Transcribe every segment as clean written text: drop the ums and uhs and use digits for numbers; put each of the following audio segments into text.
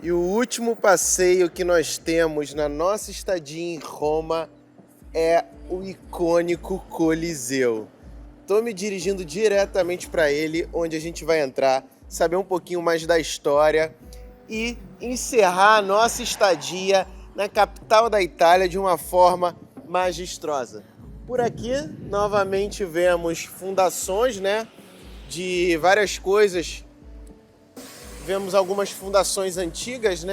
E o último passeio que nós temos na nossa estadia em Roma é o icônico Coliseu. Estou me dirigindo diretamente para ele, onde a gente vai entrar, saber um pouquinho mais da história e encerrar a nossa estadia na capital da Itália de uma forma majestosa. Por aqui, novamente, vemos fundações, de várias coisas. Vemos algumas fundações antigas,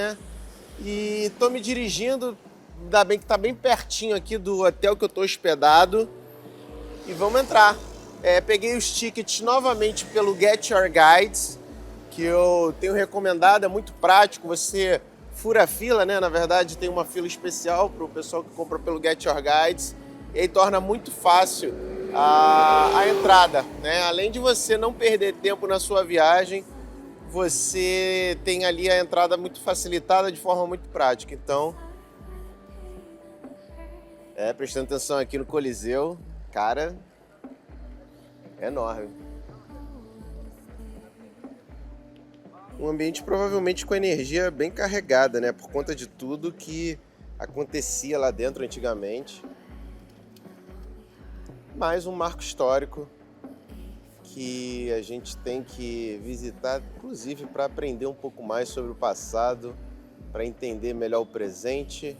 E estou me dirigindo, ainda bem que está bem pertinho aqui do hotel que eu estou hospedado. E vamos entrar. Peguei os tickets novamente pelo Get Your Guides, que eu tenho recomendado, é muito prático, você fura a fila, Na verdade tem uma fila especial para o pessoal que compra pelo Get Your Guides, e aí torna muito fácil a entrada, Além de você não perder tempo na sua viagem, você tem ali a entrada muito facilitada de forma muito prática. Então, prestando atenção aqui no Coliseu, cara, é enorme. Um ambiente provavelmente com energia bem carregada, Por conta de tudo que acontecia lá dentro antigamente. Mais um marco histórico que a gente tem que visitar, inclusive para aprender um pouco mais sobre o passado, para entender melhor o presente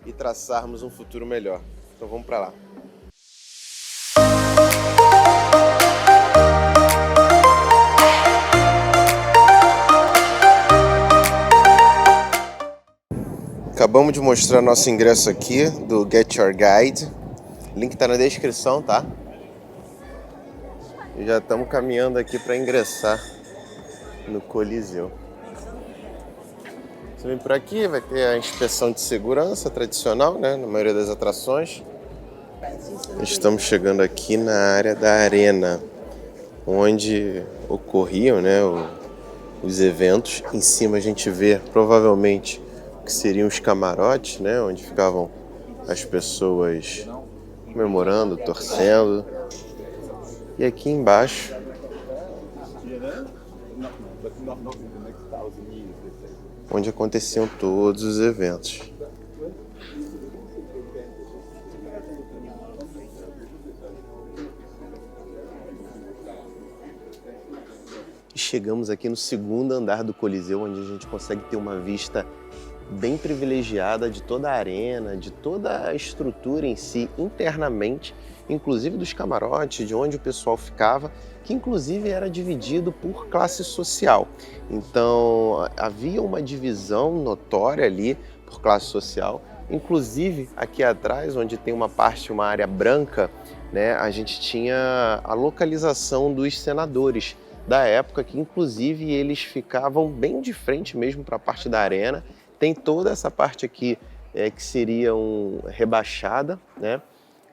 e traçarmos um futuro melhor. Então vamos para lá. Acabamos de mostrar nosso ingresso aqui do Get Your Guide. O link está na descrição, tá? E já estamos caminhando aqui para ingressar no Coliseu. Você vem por aqui, vai ter a inspeção de segurança tradicional, Na maioria das atrações. Estamos chegando aqui na área da arena, onde ocorriam, os eventos. Em cima a gente vê provavelmente que seriam os camarotes, onde ficavam as pessoas comemorando, torcendo. E aqui embaixo onde aconteciam todos os eventos. E chegamos aqui no segundo andar do Coliseu, onde a gente consegue ter uma vista bem privilegiada de toda a arena, de toda a estrutura em si, internamente, inclusive dos camarotes, de onde o pessoal ficava, que inclusive era dividido por classe social. Então havia uma divisão notória ali por classe social. Inclusive aqui atrás, onde tem uma área branca, a gente tinha a localização dos senadores da época, que inclusive eles ficavam bem de frente mesmo para a parte da arena. Tem toda essa parte aqui que seria rebaixada,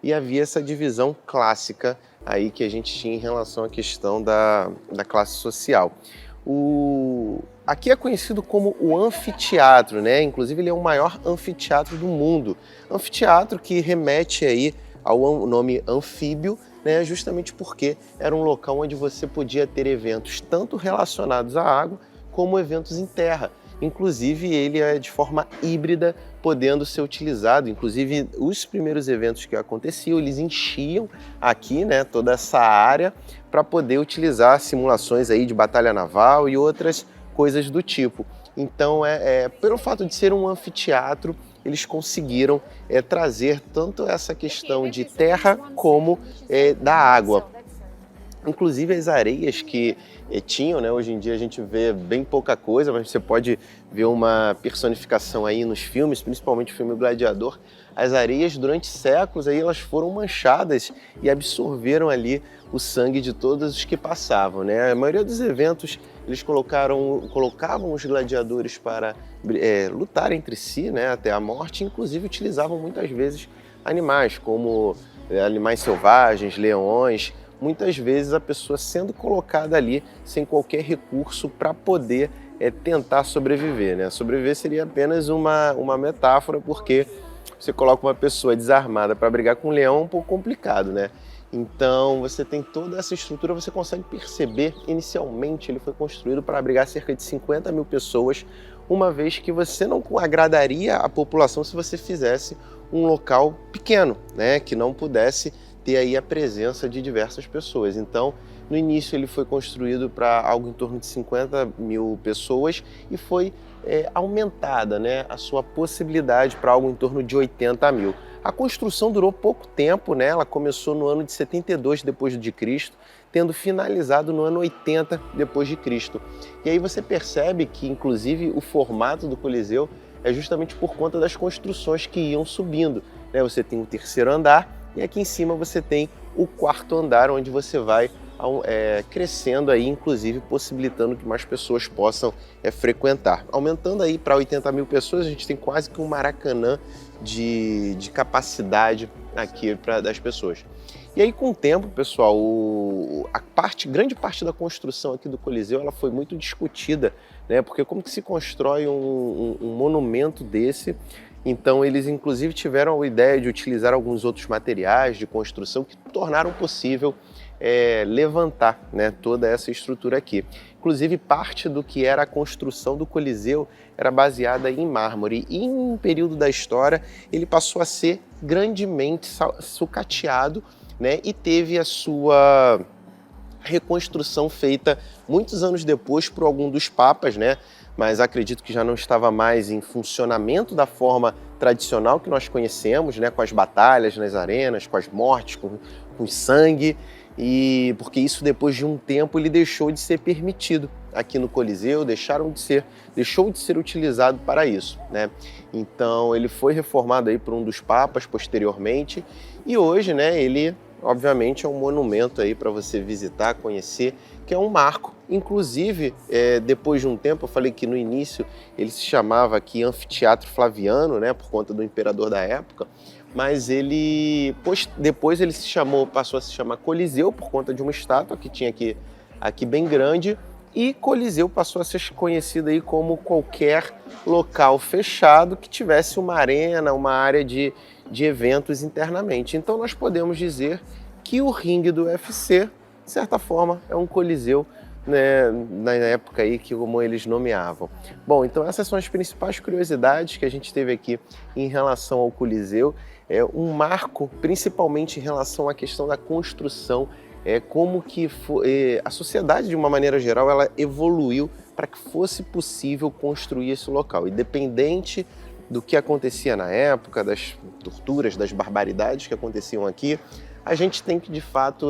E havia essa divisão clássica aí que a gente tinha em relação à questão da classe social. Aqui é conhecido como o anfiteatro, Inclusive ele é o maior anfiteatro do mundo. Anfiteatro que remete aí ao nome anfíbio, justamente porque era um local onde você podia ter eventos tanto relacionados à água como eventos em terra. Inclusive ele é de forma híbrida, podendo ser utilizado. Inclusive os primeiros eventos que aconteciam, eles enchiam aqui, toda essa área para poder utilizar simulações aí de batalha naval e outras coisas do tipo. Então, pelo fato de ser um anfiteatro, eles conseguiram trazer tanto essa questão de terra como da água. Inclusive as areias que tinham, hoje em dia a gente vê bem pouca coisa, mas você pode ver uma personificação aí nos filmes, principalmente o filme Gladiador. As areias durante séculos aí elas foram manchadas e absorveram ali o sangue de todos os que passavam, A maioria dos eventos eles colocavam os gladiadores para lutar entre si, até a morte, inclusive utilizavam muitas vezes animais como animais selvagens, leões. Muitas vezes a pessoa sendo colocada ali sem qualquer recurso para poder tentar sobreviver, Sobreviver seria apenas uma metáfora, porque você coloca uma pessoa desarmada para brigar com um leão é um pouco complicado, Então você tem toda essa estrutura, você consegue perceber, inicialmente ele foi construído para abrigar cerca de 50 mil pessoas, uma vez que você não agradaria a população se você fizesse um local pequeno, né, que não pudesse ter aí a presença de diversas pessoas. Então, no início ele foi construído para algo em torno de 50 mil pessoas e foi aumentada, né, a sua possibilidade para algo em torno de 80 mil. A construção durou pouco tempo, né? Ela começou no ano de 72 depois de Cristo, tendo finalizado no ano 80 depois de Cristo. E aí você percebe que, inclusive, o formato do Coliseu é justamente por conta das construções que iam subindo, né? Você tem o terceiro andar e aqui em cima você tem o quarto andar, onde você vai crescendo aí, inclusive possibilitando que mais pessoas possam frequentar. Aumentando aí para 80 mil pessoas, a gente tem quase que um Maracanã de capacidade aqui das pessoas. E aí, com o tempo, pessoal, grande parte da construção aqui do Coliseu ela foi muito discutida, né? Porque como que se constrói um monumento desse? Então, eles inclusive tiveram a ideia de utilizar alguns outros materiais de construção que tornaram possível levantar, né, toda essa estrutura aqui. Inclusive, parte do que era a construção do Coliseu era baseada em mármore e em um período da história ele passou a ser grandemente sucateado, né, e teve a sua reconstrução feita muitos anos depois por algum dos papas, né, mas acredito que já não estava mais em funcionamento da forma tradicional que nós conhecemos, né, com as batalhas nas arenas, com as mortes, com sangue, e porque isso depois de um tempo ele deixou de ser permitido aqui no Coliseu, deixou de ser utilizado para isso, né? Então ele foi reformado aí por um dos papas posteriormente e hoje, né, ele obviamente é um monumento aí para você visitar, conhecer, que é um marco. Inclusive, depois de um tempo, eu falei que no início ele se chamava aqui Anfiteatro Flaviano, né, por conta do imperador da época, mas depois ele passou a se chamar Coliseu por conta de uma estátua que tinha aqui bem grande, e Coliseu passou a ser conhecido aí como qualquer local fechado que tivesse uma arena, uma área de eventos internamente. Então nós podemos dizer que o ringue do UFC, de certa forma, é um Coliseu, né, na época aí como eles nomeavam. Bom, então essas são as principais curiosidades que a gente teve aqui em relação ao Coliseu. É um marco, principalmente em relação à questão da construção, como que a sociedade, de uma maneira geral, ela evoluiu para que fosse possível construir esse local. Independente do que acontecia na época, das torturas, das barbaridades que aconteciam aqui, a gente tem que, de fato,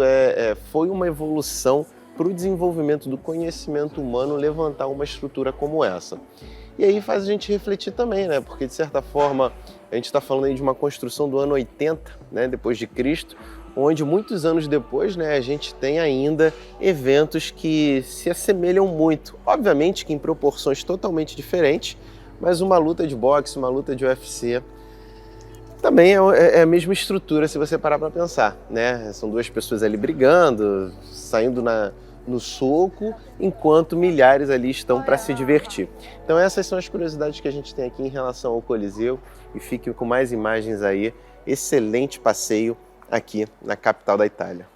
foi uma evolução para o desenvolvimento do conhecimento humano levantar uma estrutura como essa. E aí faz a gente refletir também, né? Porque, de certa forma, a gente está falando aí de uma construção do ano 80, né, depois de Cristo, onde muitos anos depois, né, a gente tem ainda eventos que se assemelham muito. Obviamente que em proporções totalmente diferentes, mas uma luta de boxe, uma luta de UFC, também é a mesma estrutura se você parar para pensar, né? São duas pessoas ali brigando, saindo no soco, enquanto milhares ali estão para se divertir. Então essas são as curiosidades que a gente tem aqui em relação ao Coliseu, e fiquem com mais imagens aí. Excelente passeio aqui na capital da Itália.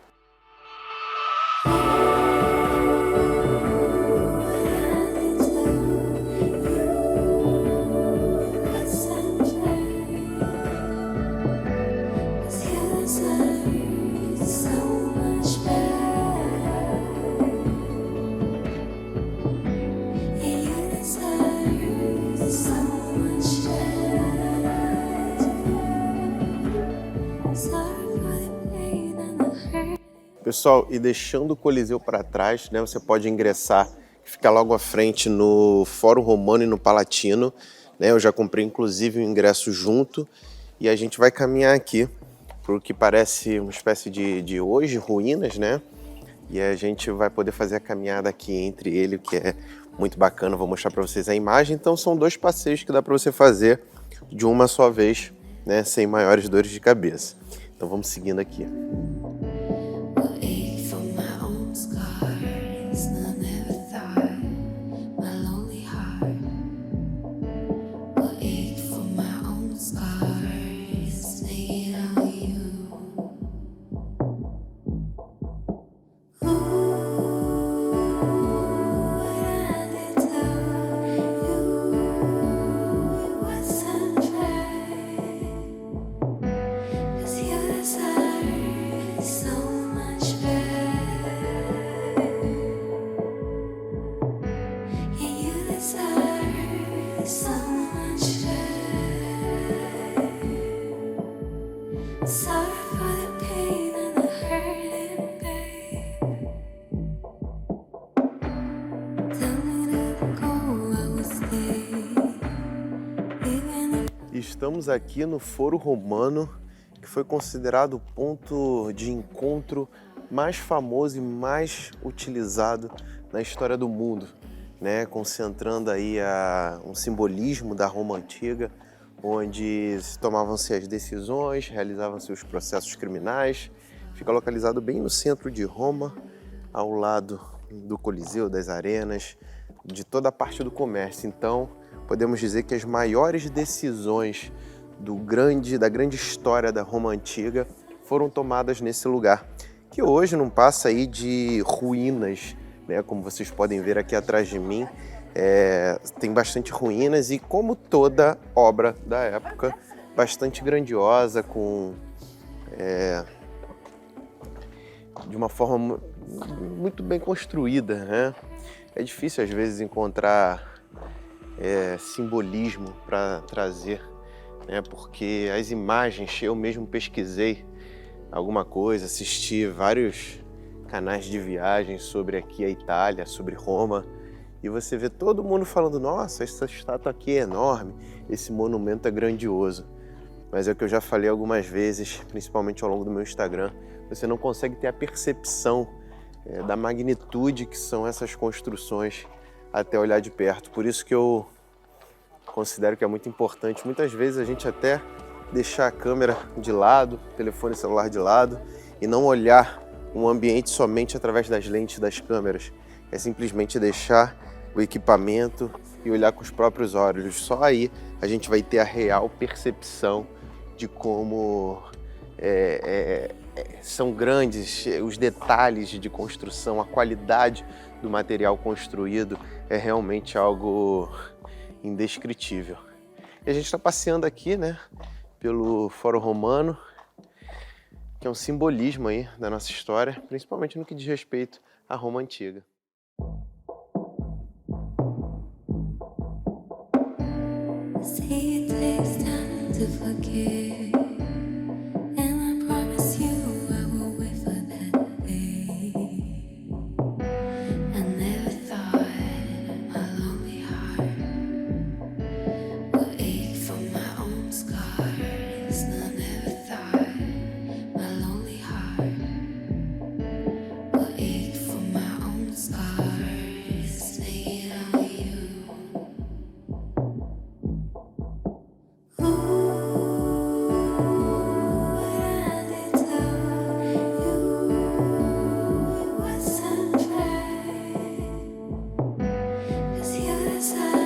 Pessoal, e deixando o Coliseu para trás, né, você pode ingressar, fica logo à frente no Fórum Romano e no Palatino, né, eu já comprei inclusive o ingresso junto, e a gente vai caminhar aqui por o que parece uma espécie de hoje, ruínas, né, e a gente vai poder fazer a caminhada aqui entre ele, o que é muito bacana. Vou mostrar para vocês a imagem. Então são dois passeios que dá para você fazer de uma só vez, né, sem maiores dores de cabeça. Então vamos seguindo aqui. so much pain. Sorry for the pain and the hurt and pain. Tell me to go, I will stay. Even if Estamos aqui no Foro Romano, que foi considerado o ponto de encontro mais famoso e mais utilizado na história do mundo, né? Concentrando aí um simbolismo da Roma Antiga, onde se tomavam-se as decisões, realizavam-se os processos criminais. Fica localizado bem no centro de Roma, ao lado do Coliseu, das arenas, de toda a parte do comércio. Então, podemos dizer que as maiores decisões da grande história da Roma Antiga foram tomadas nesse lugar, que hoje não passa aí de ruínas, né? Como vocês podem ver aqui atrás de mim, tem bastante ruínas e, como toda obra da época, bastante grandiosa, de uma forma muito bem construída, né? É difícil às vezes encontrar simbolismo para trazer, né? Porque as imagens, eu mesmo pesquisei alguma coisa, assisti vários canais de viagem sobre aqui a Itália, sobre Roma, e você vê todo mundo falando: nossa, essa estátua aqui é enorme, esse monumento é grandioso. Mas é o que eu já falei algumas vezes, principalmente ao longo do meu Instagram, você não consegue ter a percepção da magnitude que são essas construções até olhar de perto. Por isso que eu considero que é muito importante, muitas vezes, a gente até deixar a câmera de lado, o telefone celular de lado, e não olhar um ambiente somente através das lentes das câmeras. É simplesmente deixar o equipamento e olhar com os próprios olhos. Só aí a gente vai ter a real percepção de como são grandes os detalhes de construção, a qualidade do material construído é realmente algo indescritível. E a gente está passeando aqui, né, pelo Foro Romano, que é um simbolismo aí da nossa história, principalmente no que diz respeito à Roma Antiga. say it takes time to forgive.